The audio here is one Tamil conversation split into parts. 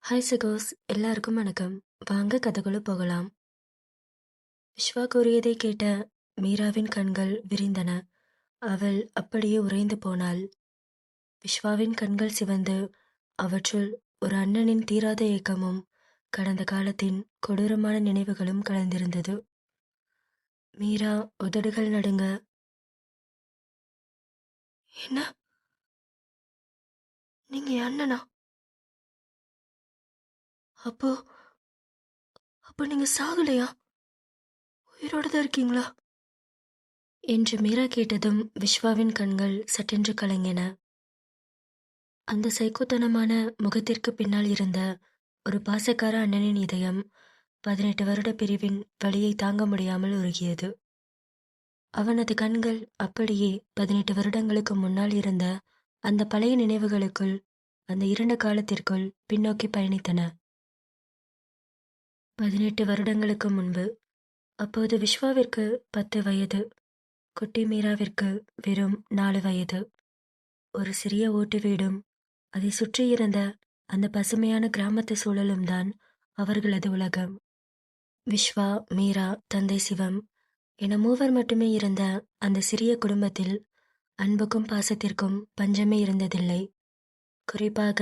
ஹாய் சகோஸ், எல்லாருக்கும் வணக்கம். வாங்க கதைக்குள்ள போகலாம். விஸ்வா கூறியதை கேட்ட மீராவின் கண்கள் விரிந்தன. அவள் அப்படியே உறைந்து போனாள். விஸ்வாவின் கண்கள் சிவந்து, அவற்றுள் ஒரு அண்ணனின் தீராத ஏக்கமும் கடந்த காலத்தின் கொடூரமான நினைவுகளும் கலந்திருந்தது. மீரா உதடுகள் நடுங்க, என்ன, நீங்க என் அண்ணனா? அப்போ அப்போ நீங்க சாகலையா? உயிரோட தான் இருக்கீங்களா? என்று மீரா கேட்டதும் விஸ்வாவின் கண்கள் சட்டென்று கலங்கின. அந்த சைக்கோத்தனமான முகத்திற்கு பின்னால் இருந்த ஒரு பாசக்கார அண்ணனின் இதயம் 18 வருட பிரிவின் வலியை தாங்க முடியாமல் உருகியது. அவனது கண்கள் அப்படியே 18 வருடங்களுக்கு முன்னால் இருந்த அந்த பழைய நினைவுகளுக்குள், அந்த இருண்ட காலத்திற்குள் பின்னோக்கி பயணித்தன. 18 வருடங்களுக்கு முன்பு. அப்போது விஸ்வாவிற்கு 10 வயது, குட்டி மீராவிற்கு வெறும் 4 வயது. ஒரு சிறிய ஓட்டு வீடும் அதை சுற்றியிருந்த அந்த பசுமையான கிராமத்து சூழலும் தான் அவர்களது உலகம். விஸ்வா, மீரா, தந்தை சிவம் என மூவர் மட்டுமே இருந்த அந்த சிறிய குடும்பத்தில் அன்புக்கும் பாசத்திற்கும் பஞ்சமே இருந்ததில்லை. குறிப்பாக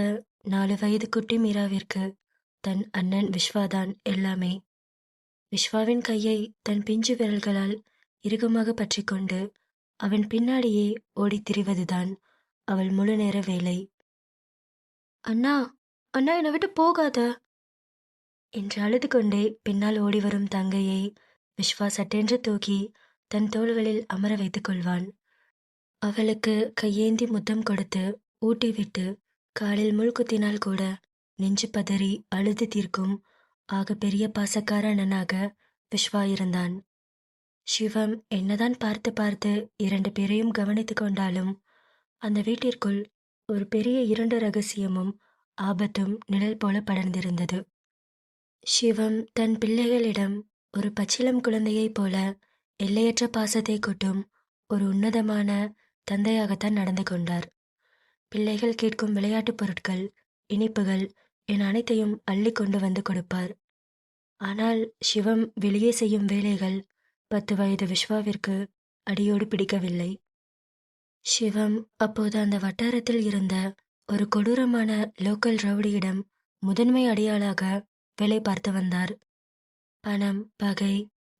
4 வயது குட்டி மீராவிற்கு தன் அண்ணன் விஸ்வாதான் எல்லாமே. விஸ்வாவின் கையை தன் பிஞ்சு விரல்களால் இறுக்கமாக பற்றி கொண்டு அவன் பின்னாடியே ஓடித் திரிவதுதான் அவள் முழு நேர வேலை. அண்ணா, அண்ணா, என்னை விட்டு போகாத என்று அழுது கொண்டே பின்னால் ஓடிவரும் தங்கையை விஸ்வா சட்டென்று தூக்கி தன் தோள்களில் அமர வைத்துக் கொள்வான். அவளுக்கு கையேந்தி முத்தம் கொடுத்து ஊட்டி விட்டு காலில் முள் குத்தினால் கூட நெஞ்சு பதறி அழுது தீர்க்கும் ஆக பெரிய பாசக்கார அண்ணனாக விஸ்வா இருந்தான். சிவம் என்னதான் பார்த்து பார்த்து 2 பேரையும் கவனித்து கொண்டாலும் அந்த வீட்டிற்குள் ஒரு பெரிய இருண்ட ரகசியமும் ஆபத்தும் நிழல் போல படர்ந்திருந்தது. சிவம் தன் பிள்ளைகளிடம் ஒரு பச்சிளம் குழந்தையைப் போல எல்லையற்ற பாசத்தை கொட்டும் ஒரு உன்னதமான தந்தையாகத்தான் நடந்து கொண்டார். பிள்ளைகள் கேட்கும் விளையாட்டுப் பொருட்கள், இனிப்புகள் என அனைத்தையும் அள்ளி கொண்டு வந்து கொடுப்பார். ஆனால் சிவம் வெளியே செய்யும் வேலைகள் 10 வயது விஸ்வாவிற்கு அடியோடு பிடிக்கவில்லை. சிவம் அப்போது அந்த வட்டாரத்தில் இருந்த ஒரு கொடூரமான லோக்கல் ரவுடியிடம் முதன்மை அடியாளாக வேலை பார்த்து வந்தார். பணம், பகை,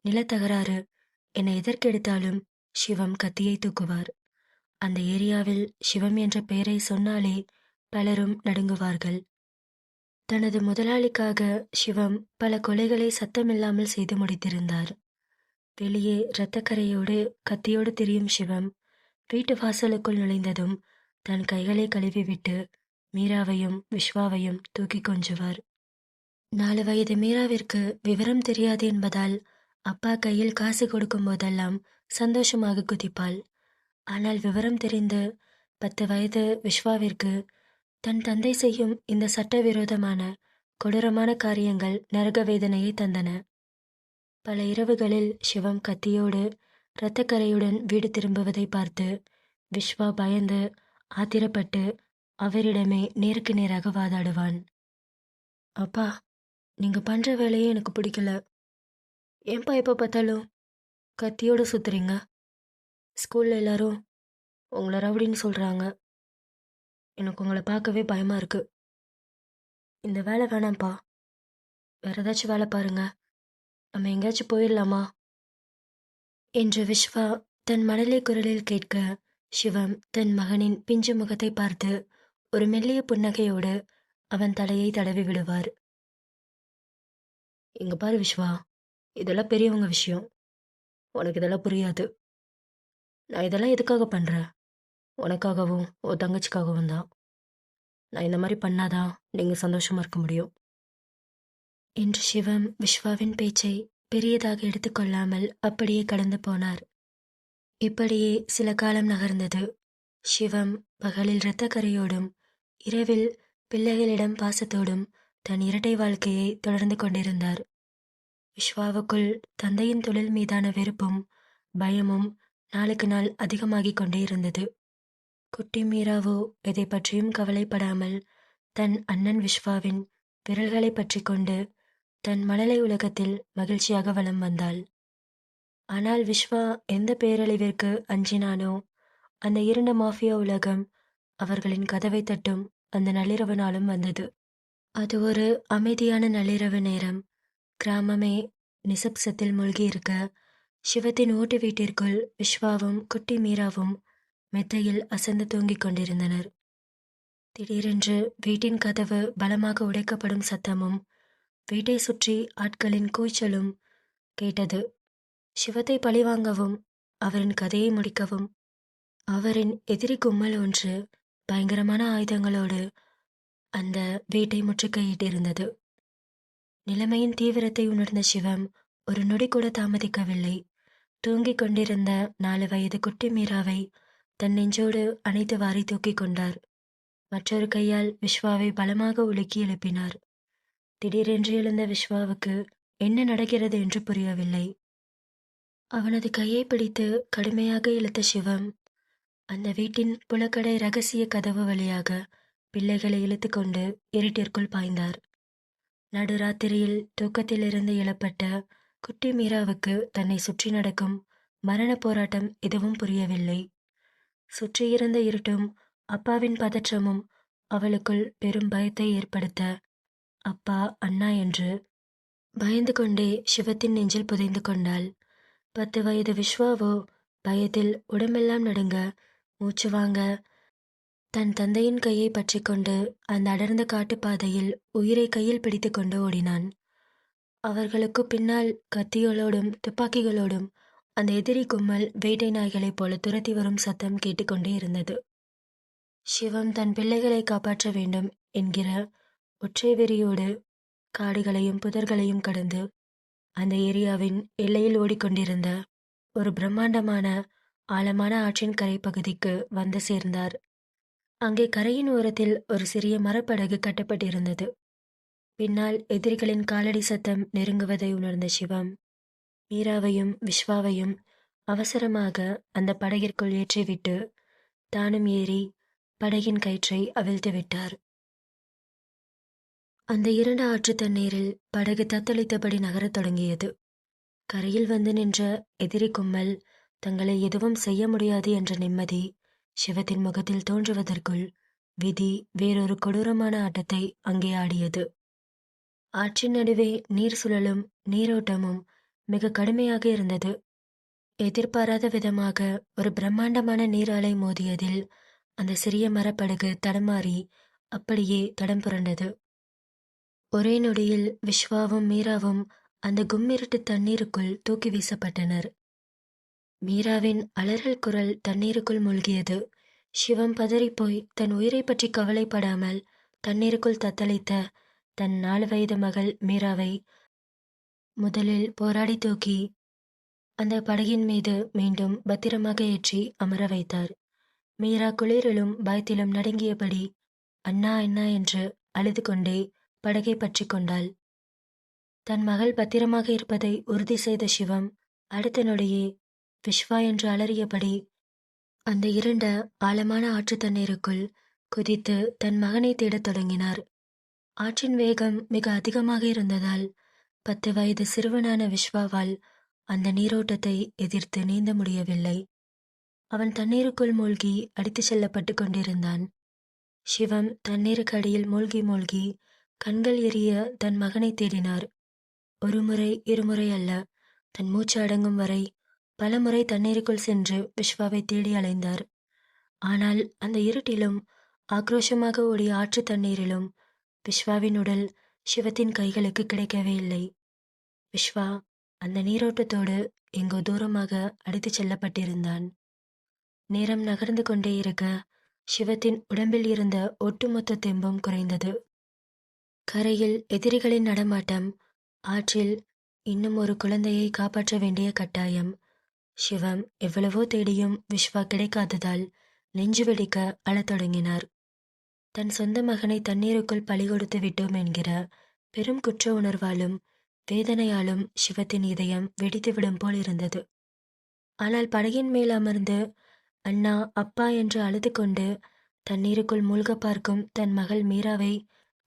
நிலத்தகராறு என எதற்கெடுத்தாலும் சிவம் கத்தியை தூக்குவார். அந்த ஏரியாவில் சிவம் என்ற பெயரை சொன்னாலே பலரும் நடுங்குவார்கள். தனது முதலாளிக்காக சிவம் பல கொலைகளை சத்தமில்லாமல் செய்து முடித்திருந்தார். வெளியே இரத்தக்கரையோடு கத்தியோடு திரியும் சிவம் வீட்டு வாசலுக்குள் நுழைந்ததும் தன் கைகளை கழுவிவிட்டு மீராவையும் விஸ்வாவையும் தூக்கி கொஞ்சுவார். 4 வயது மீராவிற்கு விவரம் தெரியாது என்பதால் அப்பா கையில் காசு கொடுக்கும் போதெல்லாம் சந்தோஷமாக குதிப்பாள். ஆனால் விவரம் தெரிந்து 10 வயது விஸ்வாவிற்கு தன் தந்தை செய்யும் இந்த சட்டவிரோதமான கொடூரமான காரியங்கள் நரக வேதனையை தந்தன. பல இரவுகளில் சிவம் கத்தியோடு இரத்தக்கரையுடன் வீடு திரும்புவதை பார்த்து விஸ்வா பயந்து ஆத்திரப்பட்டு அவரிடமே நேருக்கு நேராக வாதாடுவான். அப்பா, நீங்க பண்ற வேலையே எனக்கு பிடிக்கல. ஏன்பா எப்போ பார்த்தாலும் கத்தியோடு சுத்துறீங்க? ஸ்கூல்ல எல்லாரும் உங்களை ரவுடின்னு சொல்றாங்க. எனக்கு உங்களை பார்க்கவே பயமா இருக்கு. இந்த வேலை வேணாம்ப்பா, வேற ஏதாச்சும் வேலை பாருங்க. நம்ம எங்கேயாச்சும் போயிடலாமா என்று விஸ்வா தன் மழலை குரலில் கேட்க, சிவம் தன் மகனின் பிஞ்சு முகத்தை பார்த்து ஒரு மெல்லிய புன்னகையோடு அவன் தலையை தடவி விடுவார். இங்க பாரு விஸ்வா, இதெல்லாம் பெரியவங்க விஷயம். உனக்கு இதெல்லாம் புரியாது. நான் இதெல்லாம் எதுக்காக பண்றேன்? உனக்காகவும் உன் தங்கச்சிக்காகவும் தான். நான் இந்த மாதிரி பண்ணாதான் நீங்க சந்தோஷமா இருக்க முடியும் என்று சிவம் விஸ்வாவின் பேச்சை பெரியதாக எடுத்துக்கொள்ளாமல் அப்படியே கடந்து போனார். இப்படியே சில காலம் நகர்ந்தது. சிவம் பகலில் இரத்தக்கரையோடும் இரவில் பிள்ளைகளிடம் பாசத்தோடும் தன் இரட்டை வாழ்க்கையை தொடர்ந்து கொண்டிருந்தார். விஸ்வாவுக்குள் தந்தையின் தொழில் மீதான வெறுப்பும் பயமும் நாளுக்கு நாள் அதிகமாகிக் கொண்டே இருந்தது. குட்டி மீராவோ எதை பற்றியும் கவலைப்படாமல் தன் அண்ணன் விஸ்வாவின் விரல்களை பற்றி கொண்டு தன் மழலை உலகத்தில் மகிழ்ச்சியாக வலம் வந்தாள். ஆனால் விஸ்வா எந்த பேரழிவிற்கு அஞ்சினானோ, அந்த இருண்ட மாஃபியா உலகம் அவர்களின் கதவை தட்டும் அந்த நள்ளிரவு நாளும் வந்தது. அது ஒரு அமைதியான நள்ளிரவு நேரம். கிராமமே நிசப்சத்தில் மூழ்கியிருக்க, சிவத்தின் ஓட்டு வீட்டிற்குள் விஸ்வாவும் குட்டி மீராவும் மெத்தையில் அசந்து தூங்கிக் கொண்டிருந்தனர். திடீரென்று வீட்டின் கதவு பலமாக உடைக்கப்படும் சத்தமும் வீட்டை சுற்றி ஆட்களின் கூச்சலும் கேட்டது. சிவத்தை பழிவாங்கவும் அவரின் கதையை முடிக்கவும் அவரின் எதிரி கும்பல் ஒன்று பயங்கரமான ஆயுதங்களோடு அந்த வீட்டை முற்றுகையிட்டிருந்தது. நிலைமையின் தீவிரத்தை உணர்ந்த சிவம் ஒரு நொடி கூட தாமதிக்கவில்லை. தூங்கிக் கொண்டிருந்த 4 வயது குட்டி மீராவை தன் நெஞ்சோடு அணைத்து வாரி தூக்கிக் கொண்டார். மற்றொரு கையால் விஸ்வாவை பலமாக உலுக்கி எழுப்பினார். திடீரென்று எழுந்த விஸ்வாவுக்கு என்ன நடக்கிறது என்று புரியவில்லை. அவனது கையை பிடித்து கடுமையாக இழுத்த சிவம் அந்த வீட்டின் புலக்கடை ரகசிய கதவு வழியாக பிள்ளைகளை இழுத்துக்கொண்டு இருட்டிற்குள் பாய்ந்தார். நடுராத்திரியில் தூக்கத்திலிருந்து எழப்பட்ட குட்டி மீராவுக்கு தன்னை சுற்றி நடக்கும் மரண போராட்டம் எதுவும் புரியவில்லை. சுற்றியிருந்த இருட்டும் அப்பாவின் பதற்றமும் அவளுக்குள் பெரும் பயத்தை ஏற்படுத்த, அப்பா, அண்ணா என்று பயந்து கொண்டே சிவத்தின் நெஞ்சில் புதைந்து கொண்டாள். 10 வயது விஸ்வாவோ பயத்தில் உடம்பெல்லாம் நடுங்க, மூச்சு வாங்க தன் தந்தையின் கையை பற்றி கொண்டு அந்த அடர்ந்த காட்டுப்பாதையில் உயிரை கையில் பிடித்து கொண்டு ஓடினான். அவர்களுக்கு பின்னால் கத்திகளோடும் துப்பாக்கிகளோடும் அந்த எதிரி கும்பல் வேட்டை நாய்களைப் போல துரத்தி வரும் சத்தம் கேட்டுக்கொண்டே இருந்தது. சிவம் தன் பிள்ளைகளை காப்பாற்ற வேண்டும் என்கிற ஒற்றை வெறியோடு காடுகளையும் புதர்களையும் கடந்து அந்த ஏரியாவின் எல்லையில் ஓடிக்கொண்டிருந்த ஒரு பிரம்மாண்டமான ஆழமான ஆற்றின் கரைப்பகுதிக்கு வந்து சேர்ந்தார். அங்கே கரையின் ஓரத்தில் ஒரு சிறிய மரப்படகு கட்டப்பட்டிருந்தது. பின்னால் எதிரிகளின் காலடி சத்தம் நெருங்குவதை உணர்ந்த சிவம் மீராவையும் விஸ்வாவையும் அவசரமாக அந்த படகிற்குள் ஏற்றிவிட்டு தானும் ஏறி படகின் கயிற்றை அவிழ்த்து விட்டார். அந்த 2 ஆற்று தண்ணீரில் படகு தத்தளித்தபடி நகரத் தொடங்கியது. கரையில் வந்து நின்ற எதிரி கும்பல் தங்களை எதுவும் செய்ய முடியாது என்ற நிம்மதி சிவத்தின் முகத்தில் தோன்றுவதற்குள் விதி வேறொரு கொடூரமான ஆட்டத்தை அங்கே ஆடியது. ஆற்றின் நடுவே நீர் சுழலும் நீரோட்டமும் மிக கடுமையாக இருந்தது. எதிர்பாராத விதமாக ஒரு பிரம்மாண்டமான நீர் அலை மோதியதில் அந்த சிறிய மரப்படகு தடமாறி அப்படியே தடம் புரண்டது. ஒரே நொடியில் விஸ்வாவும் மீராவும் அந்த கும்மிருட்டு தண்ணீருக்குள் தூக்கி வீசப்பட்டனர். மீராவின் அலறல் குரல் தண்ணீருக்குள் மூழ்கியது. சிவம் பதறிப்போய் தன் உயிரை பற்றி கவலைப்படாமல் தண்ணீருக்குள் தத்தளித்த தன் 4 வயது மகள் மீராவை முதலில் போராடி தூக்கி அந்த படகின் மீது மீண்டும் பத்திரமாக ஏற்றி அமர வைத்தார். மீரா குளிரிலும் பயத்திலும் நடுங்கியபடி அண்ணா அண்ணா என்று அழுது கொண்டே படகை பற்றி கொண்டாள். தன் மகள் பத்திரமாக இருப்பதை உறுதி செய்த சிவம் அடுத்த நொடியே விஸ்வா என்று அலறியபடி அந்த இருண்ட ஆழமான ஆற்று தண்ணீருக்குள் குதித்து தன் மகனை தேடத் தொடங்கினார். ஆற்றின் வேகம் மிக அதிகமாக இருந்ததால் 10 வயது சிறுவனான விஸ்வாவால் அந்த நீரோட்டத்தை எதிர்த்து நீந்த முடியவில்லை. அவன் தண்ணீருக்குள் மூழ்கி அடித்துச் செல்லப்பட்டு கொண்டிருந்தான். சிவம் தண்ணீருக்கு அடியில் மூழ்கி மூழ்கி கண்கள் எரிய தன் மகனை தேடினார். ஒரு முறை இருமுறை அல்ல, தன் மூச்சு அடங்கும் வரை பல முறை தண்ணீருக்குள் சென்று விஸ்வாவை தேடி அலைந்தார். ஆனால் அந்த இருட்டிலும் ஆக்ரோஷமாக ஓடிய ஆற்று தண்ணீரிலும் விஸ்வாவின் உடல் சிவத்தின் கைகளுக்கு கிடைக்கவே இல்லை. விஸ்வா அந்த நீரோட்டத்தோடு எங்கோ தூரமாக அடித்துச் செல்லப்பட்டிருந்தான். நேரம் நகர்ந்து கொண்டே இருக்க சிவத்தின் உடம்பில் இருந்த ஒட்டுமொத்த தெம்பும் குறைந்தது. கரையில் எதிரிகளின் நடமாட்டம், ஆற்றில் இன்னும் ஒரு குழந்தையை காப்பாற்ற வேண்டிய கட்டாயம். சிவம் எவ்வளவோ தேடியும் விஸ்வா கிடைக்காததால் நெஞ்சு வெடிக்க அழத் தொடங்கினார். தன் சொந்த மகனை தண்ணீருக்குள் பலி கொடுத்து விட்டோம் என்கிற பெரும் குற்ற உணர்வாலும் வேதனையாலும் சிவத்தின் இதயம் வெடித்துவிடும் போல் இருந்தது. ஆனால் படகின் மேல் அமர்ந்து அண்ணா அப்பா என்று அழுது கொண்டு தண்ணீருக்குள் மூழ்க பார்க்கும் தன் மகள் மீராவை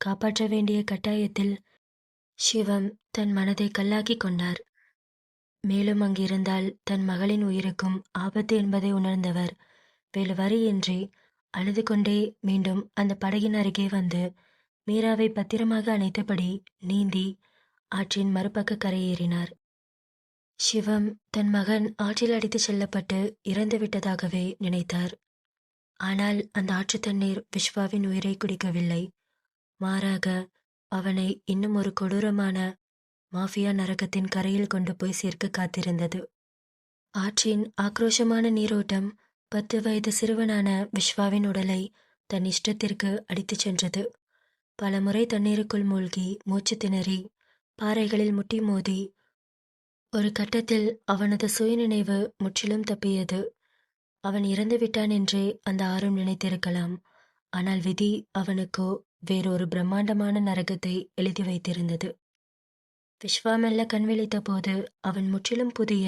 காப்பாற்ற வேண்டிய கட்டாயத்தில் சிவம் தன் மனதை கல்லாக்கிக் கொண்டார். மேலும் அங்கிருந்தால் தன் மகளின் உயிருக்கும் ஆபத்து என்பதை உணர்ந்தவர் வேறு வழியின்றி அழுது கொண்டே மீண்டும் அந்த படகின் அருகே வந்து மீராவை பத்திரமாக அணைத்தபடி நீந்தி ஆற்றின் மறுபக்க கரையேறினார். சிவம் தன் மகன் ஆற்றில் அடித்துச் செல்லப்பட்டு இறந்து விட்டதாகவே நினைத்தார். ஆனால் அந்த ஆற்று தண்ணீர் விஸ்வாவின் உயிரை குடிக்கவில்லை. மாறாக அவனை இன்னும் ஒரு கொடூரமான மாஃபியா நரகத்தின் கரையில் கொண்டு போய் சேர்க்க காத்திருந்தது. ஆற்றின் ஆக்ரோஷமான நீரோட்டம் 10 வயது சிறுவனான விஸ்வாவின் உடலை தன் இஷ்டத்திற்கு அடித்துச் சென்றது. பல முறை தண்ணீருக்குள் மூழ்கி மூச்சு திணறி பாறைகளில் முட்டி மோதி ஒரு கட்டத்தில் அவனது சுயநினைவு முற்றிலும் தப்பியது. அவன் இறந்து விட்டான் என்றே அந்த ஆறும் நினைத்திருக்கலாம். ஆனால் விதி அவனுக்கோ வேறொரு பிரம்மாண்டமான நரகத்தை எழுதி வைத்திருந்தது. விஸ்வா மெல்ல கண் விழித்த போது அவன் முற்றிலும் புதிய,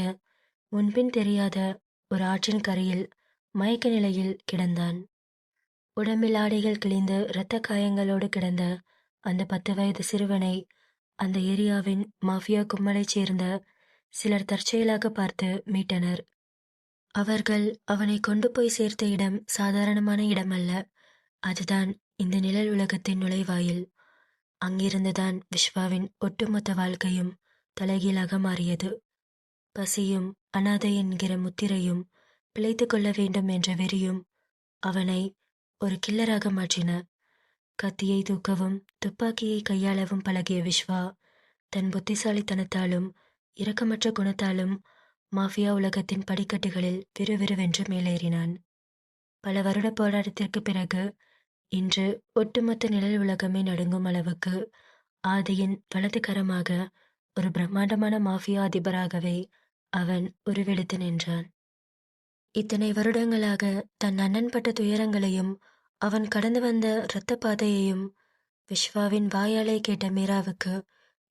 முன்பின் தெரியாத ஒரு ஆற்றின் கரையில் மயக்க நிலையில் கிடந்தான். உடம்பில் ஆடைகள் கிழிந்து இரத்த காயங்களோடு கிடந்த அந்த 10 வயது சிறுவனை அந்த ஏரியாவின் மாஃபியா கும்பலைச் சேர்ந்த சிலர் தற்செயலாக பார்த்து மீட்டனர். அவர்கள் அவனை கொண்டு போய் சேர்த்த இடம் சாதாரணமான இடமல்ல. அதுதான் இந்த நிழல் உலகத்தின் நுழைவாயில். அங்கிருந்துதான் விஸ்வாவின் ஒட்டுமொத்த வாழ்க்கையும் தலைகீழாக மாறியது. பசியும் அனாதை என்கிற முத்திரையும் பிழைத்து கொள்ள வேண்டும் என்ற வெறியும் அவனை ஒரு கில்லராக மாற்றின. கத்தியை தூக்கவும் துப்பாக்கியை கையாளவும் பழகிய விஸ்வா தன் புத்திசாலித்தனத்தாலும் இரக்கமற்ற குணத்தாலும் மாஃபியா உலகத்தின் படிக்கட்டுகளில் விறுவிறுவென்று மேலேறினான். பல வருட போராட்டத்திற்கு பிறகு இன்று ஒட்டுமொத்த நிழல் உலகமே நடுங்கும் அளவுக்கு ஆதியின் வலது கரமாக ஒரு பிரம்மாண்டமான மாஃபியா அதிபராகவே அவன் உருவெடுத்து நின்றான். இத்தனை வருடங்களாக தன் அண்ணன் பட்ட துயரங்களையும் அவன் கடந்து வந்த இரத்த பாதையையும் விஸ்வாவின் வாயாலே கேட்ட மீராவுக்கு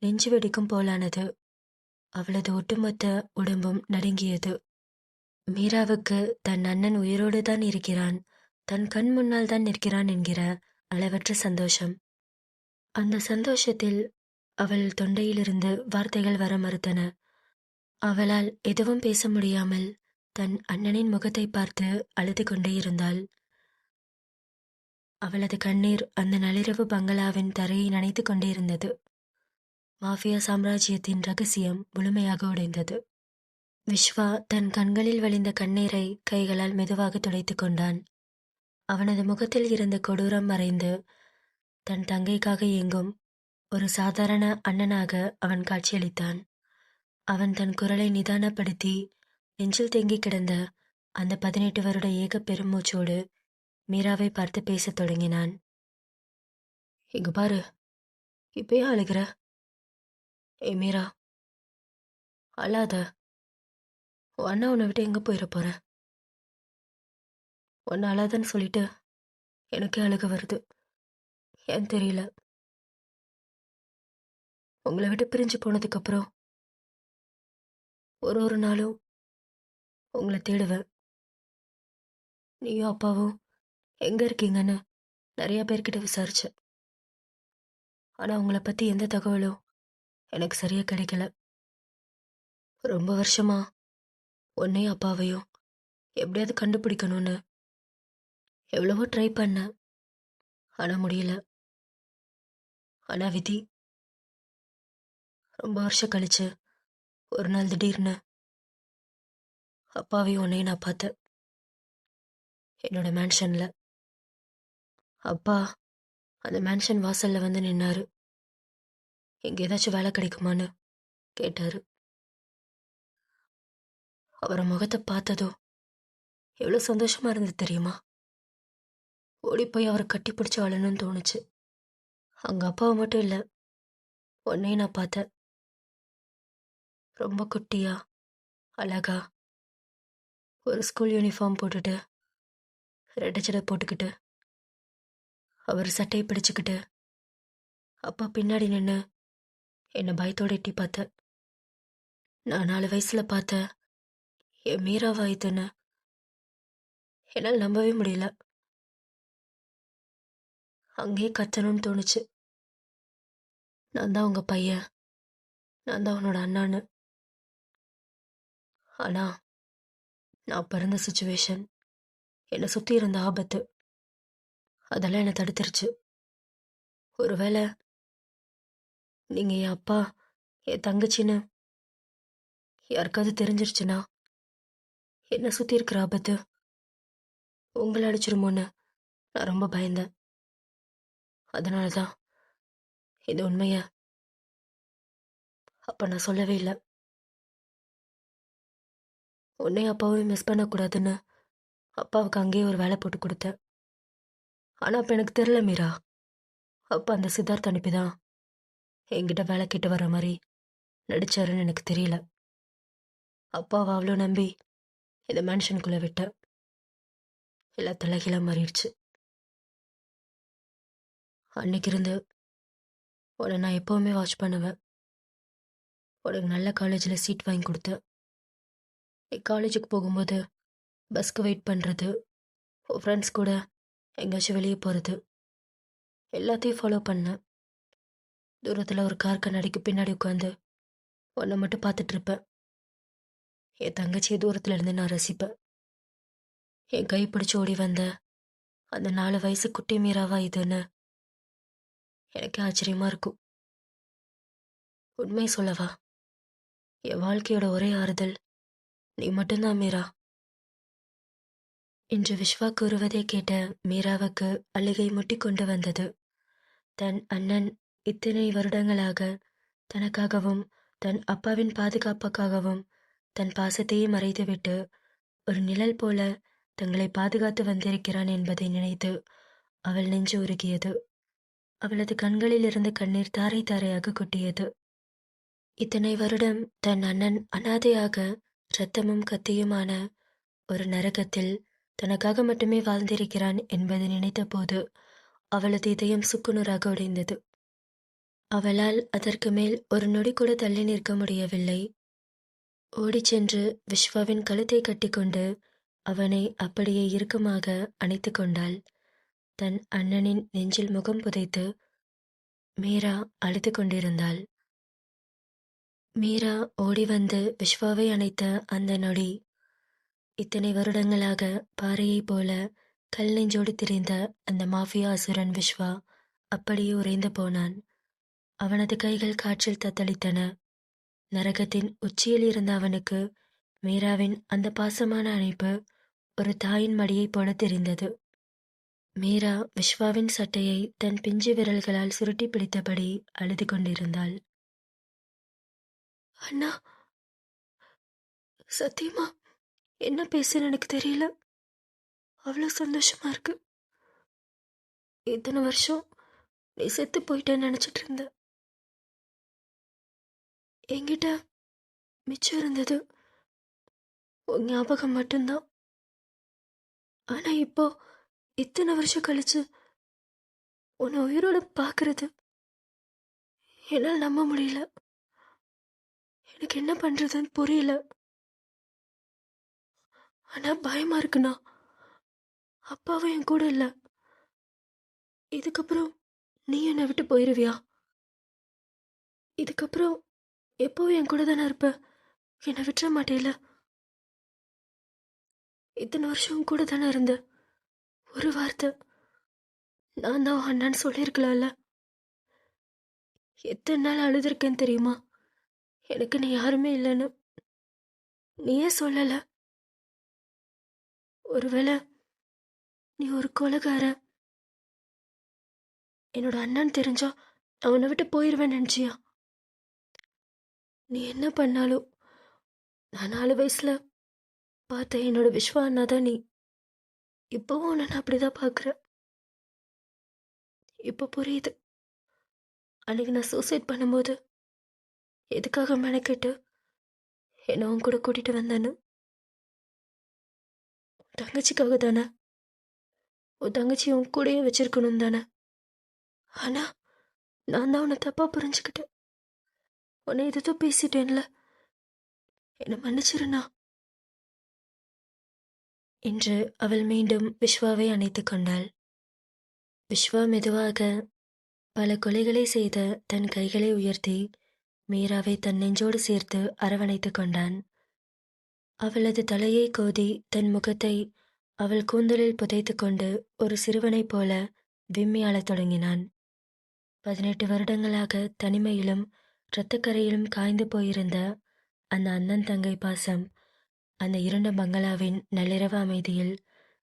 நெஞ்சு வெடிக்கும் போலானது. அவளது ஒட்டுமொத்த உடம்பும் நடுங்கியது. மீராவுக்கு தன் அண்ணன் உயிரோடு தான் இருக்கிறான், தன் கண் முன்னால் தான் நிற்கிறான் என்கிற அளவற்ற சந்தோஷம். அந்த சந்தோஷத்தில் அவள் தொண்டையிலிருந்து வார்த்தைகள் வர மறுத்தன. அவளால் எதுவும் பேச முடியாமல் தன் அண்ணனின் முகத்தை பார்த்து அழுது கொண்டே இருந்தாள். அவளது கண்ணீர் அந்த நள்ளிரவு பங்களாவின் தரையை நனைத்து கொண்டே இருந்தது. மாஃபியா சாம்ராஜ்யத்தின் ரகசியம் முழுமையாக உடைந்தது. விஸ்வா தன் கண்களில் வழிந்த கண்ணீரை கைகளால் மெதுவாக துடைத்து கொண்டான். அவனது முகத்தில் இருந்த கொடூரம் மறைந்து தன் தங்கைக்காக ஏங்கும் ஒரு சாதாரண அண்ணனாக அவன் காட்சியளித்தான். அவன் தன் குரலை நிதானப்படுத்தி நெஞ்சில் தேங்கி கிடந்த அந்த 18 வருட ஏக பெருமூச்சோடு மீராவை பார்த்து பேசத் தொடங்கினான். இங்க பாரு, இப்பயே அழுகிற? ஏ மீரா, அழாத. உன் அண்ணா உன்னை விட்டு எங்க போயிட போற? உன்னை அழாதன்னு சொல்லிட்டு எனக்கே அழுக வருது. ஏன் தெரியல. உங்களை விட்டு பிரிஞ்சு போனதுக்கப்புறம் ஒரு நாளும் உங்களை தேடுவேன். நீயும் அப்பாவும் எங்க இருக்கீங்கன்னு நிறைய பேர்கிட்ட விசாரிச்சேன். ஆனா உங்களை பத்தி எந்த தகவலும் எனக்கு சரியா கிடைக்கல. ரொம்ப வருஷமா உன்னையும் அப்பாவையும் எப்படியாவது கண்டுபிடிக்கணும்னு எவ்வளவோ ட்ரை பண்ணேன். ஆனா முடியல. ஆனா விதி, ரொம்ப வருஷம் கழிச்சு ஒரு நாள் திடீர்னு அப்பாவையும் உன்னையும் நான் பார்த்தேன். என்னோட மேன்ஷன்ல. அப்பா அந்த மேன்ஷன் வாசல்ல வந்து நின்னாரு. எங்க ஏதாச்சும் வேலை கிடைக்குமான்னு கேட்டாரு. அவரை முகத்தை பார்த்ததும் எவ்வளோ சந்தோஷமா இருந்தது தெரியுமா? ஓடி போய் அவரை கட்டி பிடிச்சி அழணும்னு தோணுச்சு. அங்க அப்பாவை மட்டும் இல்லை, உன்னையும் நான் பார்த்தேன். ரொம்ப குட்டியா, அழகா, ஒரு ஸ்கூல் யூனிஃபார்ம் போட்டுட்டு ரெட்டை ஜடை போட்டுக்கிட்டு அவர் சட்டையை பிடிச்சுக்கிட்டு அப்பா பின்னாடி நின்று என்னை பயத்தோடு எட்டி பார்த்தேன். நான் 4 வயசுல பார்த்தேன் என் மீராவா இதுன்னு என்னால் நம்பவே முடியல. அங்கேயே கத்தணும்னு தோணுச்சு. நான் தான் உங்க பையன், நான் தான் உன்னோட அண்ணான்னு. ஆனா நான் பிறந்த சுச்சுவேஷன், என்னை சுற்றி இருந்த ஆபத்து, அதெல்லாம் என்னை தடுத்துருச்சு. ஒருவேளை நீங்க என் அப்பா, என் தங்கச்சின்னு யாருக்காவது தெரிஞ்சிருச்சுன்னா, என்னை சுற்றி இருக்கிற ஆபத்து உங்களை அடிச்சிருமோன்னு நான் ரொம்ப பயந்தேன். அதனால தான் இந்த உண்மையை அப்போ நான் சொல்லவே இல்லை. உன்னையும் அப்பாவையும் மிஸ் பண்ணக்கூடாதுன்னு அப்பாவுக்கு அங்கேயே ஒரு வேலை போட்டு கொடுத்தேன். ஆனால் அப்போ எனக்கு தெரில மீரா, அப்போ அந்த சித்தார்த் அனுப்பி தான் என்கிட்ட வேலை கேட்டு வர மாதிரி நடிச்சாருன்னு எனக்கு தெரியல. அப்பாவை அவ்வளோ நம்பி இந்த மேன்ஷனுக்குள்ளே விட்டேன். எல்லாம் தலைகீழாக மாறிடுச்சு. அன்னைக்கு இருந்து உன்னை நான் எப்போவுமே வாட்ச் பண்ணுவேன். உனக்கு நல்ல காலேஜில் சீட் வாங்கி கொடுத்தேன். நீ காலேஜுக்கு போகும்போது பஸ்க்கு வெயிட் பண்ணுறது, உன் ஃப்ரெண்ட்ஸ் கூட எங்கேயாச்சும் வெளியே போகிறது, எல்லாத்தையும் ஃபாலோ பண்ணேன். தூரத்தில் ஒரு கார் கண்ணாடிக்கு பின்னாடி உட்காந்து உன்னை மட்டும் பார்த்துட்டு இருப்பேன். என் தங்கச்சியை தூரத்தில் இருந்து நான் ரசிப்பேன். என் கை பிடிச்சி ஓடி வந்த அந்த 4 வயசு குட்டி மீராவா இதுன்னு எனக்கு ஆச்சரியமா இருக்கும். உண்மை சொல்லவா, என் வாழ்க்கையோட ஒரே ஆறுதல் நீ மட்டும்தான் மீரா. இன்று விஸ்வா கூறுவதை கேட்ட மீராவுக்கு அழுகை முட்டி கொண்டு வந்தது. தன் அண்ணன் இத்தனை வருடங்களாக தனக்காகவும் தன் அப்பாவின் பாதுகாப்புக்காகவும் தன் பாசத்தையே மறைத்துவிட்டு ஒரு நிழல் போல தங்களை பாதுகாத்து வந்திருக்கிறான் என்பதை நினைத்து அவள் நெஞ்சு உருகியது. அவளது கண்களில் இருந்து கண்ணீர் தாரை தாரையாக கொட்டியது. இத்தனை வருடம் தன் அண்ணன் அனாதையாக இரத்தமும் கத்தியுமான ஒரு நரகத்தில் தனக்காக மட்டுமே வாழ்ந்திருக்கிறான் என்பதை நினைத்தபோது அவளது இதயம் சுக்குநூறாக உடைந்தது. அவளால் அதற்கு மேல் ஒரு நொடி கூட தள்ளி நிற்க முடியவில்லை. ஓடிச் சென்று விஸ்வாவின் கழுத்தை கட்டிக்கொண்டு அவனை அப்படியே இறுக்கமாக அணைத்து கொண்டாள். தன் அண்ணனின் நெஞ்சில் முகம் புதைத்து மீரா அழுது கொண்டிருந்தாள். மீரா ஓடி வந்து விஸ்வாவை அணைத்த அந்த நொடி, இத்தனை வருடங்களாக பாறையைப் போல கல் நெஞ்சோடு திரிந்த அந்த மாஃபியா அசுரன் விஸ்வா அப்படியே உறைந்து போனான். அவனது கைகள் காற்றில் தத்தளித்தன. நரகத்தின் உச்சியில் இருந்த அவனுக்கு மீராவின் அந்த பாசமான அணைப்பு ஒரு தாயின் மடியைப் போல தெரிந்தது. மீரா விஸ்வாவின் சட்டையை தன் பிஞ்சு விரல்களால் சுருட்டி பிடித்தபடி அழுது கொண்டிருந்தாள். அண்ணா, சத்தியமா என்ன பேசுன்னு எனக்கு தெரியல. அவ்வளோ சந்தோஷமா இருக்கு. இத்தனை வருஷம் நீ செத்து போயிட்டேன்னு நினச்சிட்டு இருந்த. என்கிட்ட மிச்சம் இருந்தது உன் ஞாபகம் மட்டும்தான். ஆனா இப்போ இத்தனை வருஷம் கழிச்சு உன்னை உயிரோட பார்க்கறது என்னால் நம்ப முடியல. எனக்கு என்ன பண்றதுன்னு புரியல. ஆனா பயமா இருக்குண்ணா. அப்பாவும் என் கூட இல்லை. இதுக்கப்புறம் நீ என்னை விட்டு போயிருவியா? இதுக்கப்புறம் எப்பவும் என் கூட தானே இருப்ப, என்னை விட்டுற மாட்டேல? இத்தனை வருஷம் உன் கூட தானே இருந்த. ஒரு வார்த்தை நான் தான் அண்ணான்னு சொல்லியிருக்கலாம்ல. எத்தனை நாள் அழுதுருக்கேன்னு தெரியுமா? எனக்கு நீ யாருமே இல்லைன்னு. நீ ஏன் சொல்லல? ஒருவேளை நீ ஒரு கொலைகார, என்னோட அண்ணன் தெரிஞ்சா நான் உன்னை விட்டு போயிடுவேன் நினைச்சியா? நீ என்ன பண்ணாலும் நான் 4 வயசுல பார்த்த என்னோட விஸ்வா அண்ணா தான் நீ. இப்பவும் உன்னை நான் அப்படிதான் பார்க்குறேன். இப்போ புரியுது. அன்னைக்கு நான் சூசைட் பண்ணும்போது எதுக்காக மெனக்கெட்டு என்னை உன் கூட கூட்டிட்டு வந்தேன்னு. தங்கச்சிக்காக தானே. உன் தங்கச்சி உன் கூடயே வச்சிருக்கணும் தானே. ஆனா நான் தான் உன்னை தப்பா புரிஞ்சுக்கிட்டேன். உன்னை எதுவும் பேசிட்டேன்ல, என்னை மன்னிச்சிருண்ணா என்று அவள் மீண்டும் விஸ்வாவை அணைத்து கொண்டாள். விஸ்வா மெதுவாக பல கொலைகளை செய்த தன் கைகளை உயர்த்தி மீராவை தன் நெஞ்சோடு சேர்த்து அரவணைத்துக் கொண்டான். அவளது தலையை கோதி தன் முகத்தை அவள் கூந்தலில் புதைத்துக் கொண்டு ஒரு சிறுவனைப் போல விம்மி அழத் தொடங்கினான். 18 வருடங்களாக தனிமையிலும் இரத்தக்கரையிலும் காய்ந்து போயிருந்த அந்த அண்ணன் தங்கை பாசம் அந்த இருண்ட பங்களாவின் நள்ளிரவு அமைதியில்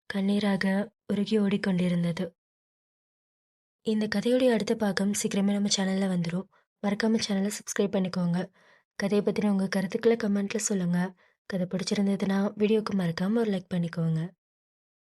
கண்ணீராக உருகி ஓடிக்கொண்டிருந்தது. இந்த கதையுடைய அடுத்த பாகம் சீக்கிரமே நம்ம சேனலில் வந்துடும். மறக்காம சேனலை சப்ஸ்கிரைப் பண்ணிக்கோங்க. கதையை பற்றின உங்கள் கருத்துக்களை கமெண்ட்டில் சொல்லுங்கள். கதை பிடிச்சிருந்ததுன்னா வீடியோக்கு மறக்காமல் ஒரு லைக் பண்ணிக்கோங்க.